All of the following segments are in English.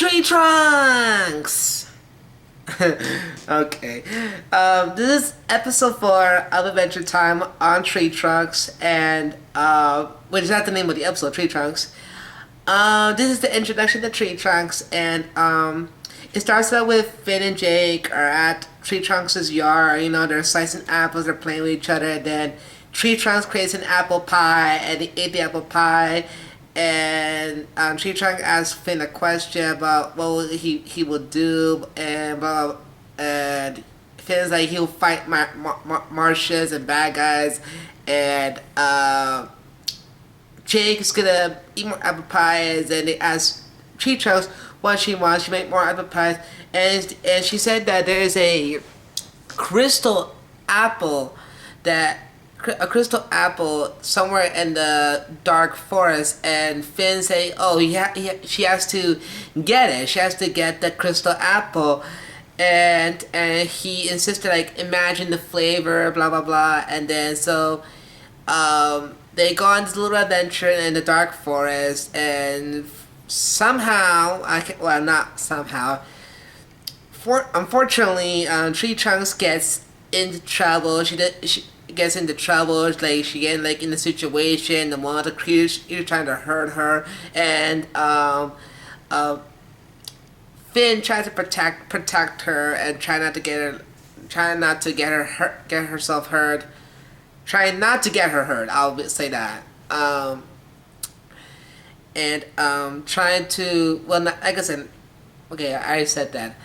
Tree Trunks! Okay. This is episode 4 of Adventure Time on Tree Trunks, and which is not the name of the episode, Tree Trunks. This is the introduction to Tree Trunks, and it starts out with Finn and Jake are at Tree Trunks' yard. You know, they're slicing apples, they're playing with each other, and then Tree Trunks creates an apple pie, and they ate the apple pie. And Tree Trunks asks Finn a question about what he will do, and blah, blah, and Finn's like he'll fight Martians and bad guys, and Jake's gonna eat more apple pies, and they ask Tree Trunks what she wants. She make more apple pies, and she said that there is a crystal apple somewhere in the dark forest, and Finn say, "Oh, she has to get it. She has to get the crystal apple," and he insisted, like, imagine the flavor, blah blah blah, and then so they go on this little adventure in the dark forest, and somehow not somehow. Unfortunately, Tree Trunks gets into trouble. She gets into trouble. Like, she gets like in a situation. The one of the creatures is trying to hurt her, and Finn tries to protect her and try not to get herself hurt. Try not to get her hurt. I'll say that. And trying to, well, not, like I said, okay, I already said that.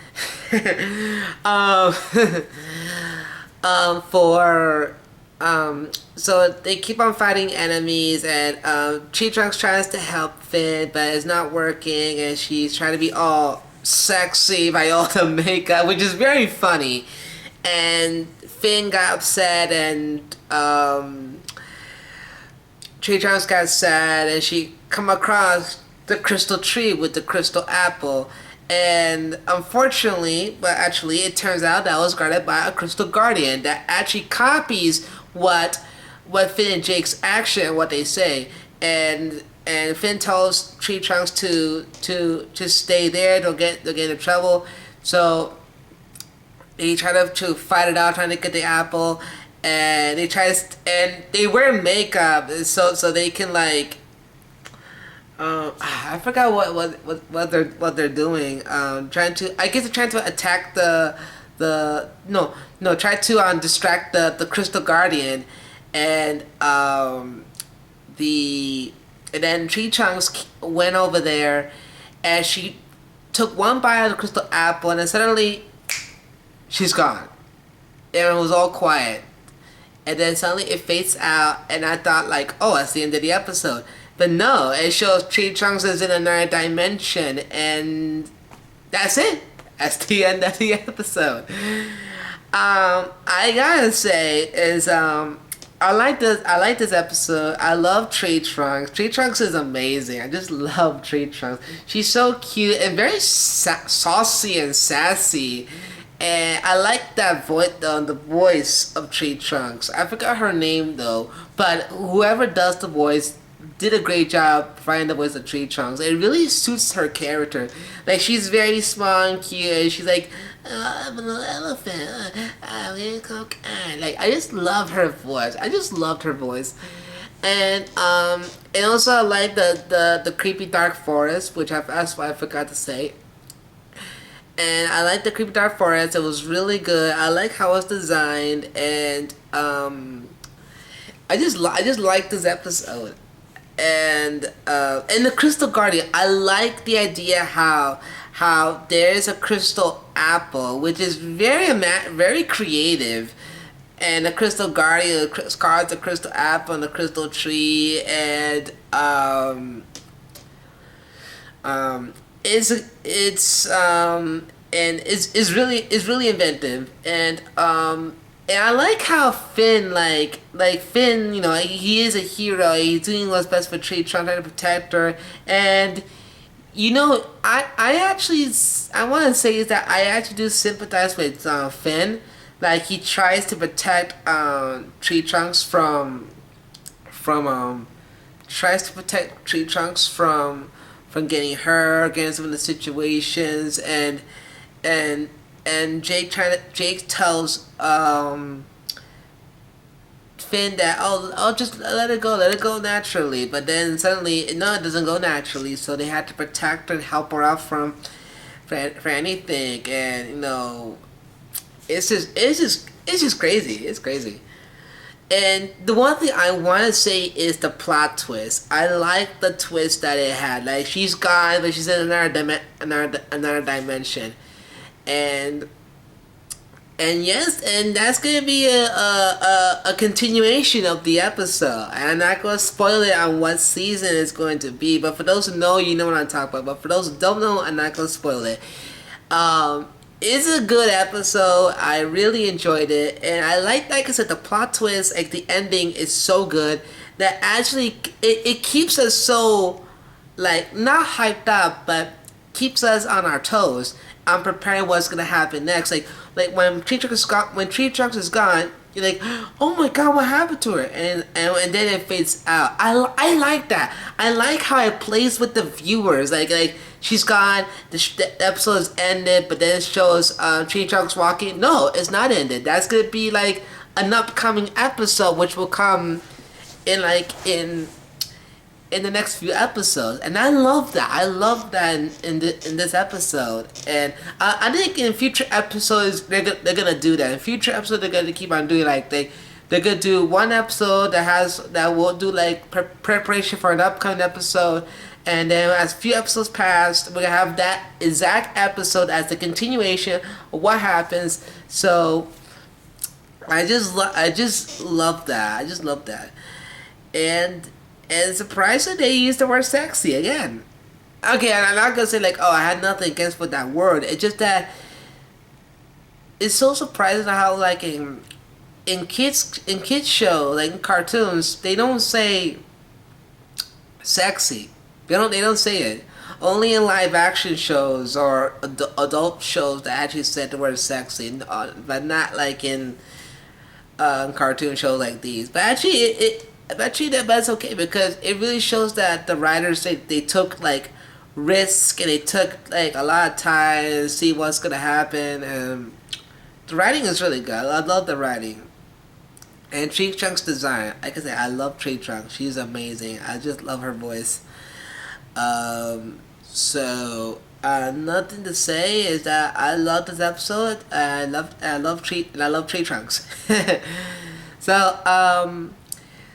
So they keep on fighting enemies, and Tree Trunks tries to help Finn, but it's not working, and she's trying to be all sexy by all the makeup, which is very funny. And Finn got upset, and Tree Trunks got sad, and she come across the crystal tree with the crystal apple. And unfortunately, but actually, it turns out that was guarded by a crystal guardian that actually copies what Finn and Jake's action, what they say. And Finn tells Tree Trunks to just stay there. They'll get into trouble. So they try to fight it out, trying to get the apple. And they and they wear makeup so they can, like, I forgot what they're doing. Trying to, I guess they're trying to attack try to distract the Crystal Guardian, and then Tree Trunks went over there, and she took one bite of the crystal apple, and then suddenly she's gone. And it was all quiet, and then suddenly it fades out, and I thought, like, oh, that's the end of the episode. But no, it shows Tree Trunks is in another dimension, and that's it. That's the end of the episode. I gotta say is I like this episode. I love Tree Trunks. Tree Trunks is amazing. I just love Tree Trunks. She's so cute and very saucy and sassy. And I like that voice, the voice of Tree Trunks. I forgot her name though, but whoever does the voice did a great job providing the voice of Tree Trunks. It really suits her character. Like, she's very small and cute, and she's like, I'm an elephant. I'm in cocaine. Like, I just love her voice. I just loved her voice. And also I like the creepy dark forest, which that's what I forgot to say. And I like the creepy dark forest. It was really good. I like how it's designed, and I just like this episode. And the Crystal Guardian, I like the idea how there's a crystal apple, which is very creative, and the Crystal Guardian guards the crystal apple and the crystal tree, and it's really inventive, and I like how Finn, like Finn, you know, he is a hero. He's doing what's best for Tree Trunks, trying to protect her. And, you know, I want to say is that I actually do sympathize with Finn. Like, he tries to protect Tree Trunks from from getting hurt, getting some of the situations, and and Jake tells Finn that, oh, I'll just let it go naturally. But then suddenly, no, it doesn't go naturally. So they had to protect her and help her out for anything. And it's just crazy. It's crazy. And the one thing I want to say is the plot twist. I like the twist that it had. Like, she's gone, but she's in another dimension, and yes, and that's gonna be a continuation of the episode. And I'm not gonna spoil it on what season it's going to be, but for those who know, you know what I'm talking about. But for those who don't know, I'm not gonna spoil it. It's a good episode. I really enjoyed it, and like I said, the plot twist, like the ending, is so good that actually it keeps us so, like, not hyped up, but keeps us on our toes. I'm preparing what's gonna happen next. Like when Tree Trunks is gone, you're like, oh my god, what happened to her? And then it fades out. I like that. I like how it plays with the viewers. Like she's gone. The episode is ended, but then it shows Tree Trunks walking. No, it's not ended. That's gonna be like an upcoming episode, which will come in the next few episodes, and I love that. I love that in this episode, and I think in future episodes they're gonna do that. In future episodes they're gonna keep on doing, like, they're gonna do one episode that will do like preparation for an upcoming episode, and then as few episodes pass, we're gonna have that exact episode as the continuation of what happens. So I just love that. I just love that, and surprisingly, they used the word sexy again. Okay, I'm not gonna say like, oh, I had nothing against with that word. It's just that it's so surprising how, like, in kids show, like in cartoons, they don't say sexy. They don't say it. Only in live action shows or adult shows that actually said the word sexy, but not like in cartoon shows like these. But actually, that's okay, because it really shows that the writers, they took like risk, and they took like a lot of time to see what's gonna happen, and the writing is really good. I love the writing. And Tree Trunks' design, like I said, I love Tree Trunks. She's amazing. I just love her voice. So nothing to say is that I love this episode. I love Tree Trunks. So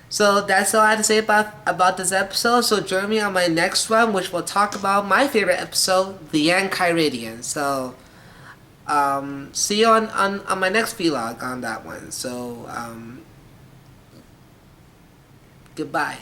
so that's all I had to say about this episode. So join me on my next one, which will talk about my favorite episode, the Enchiridion. So see you on my next vlog on that one. So goodbye.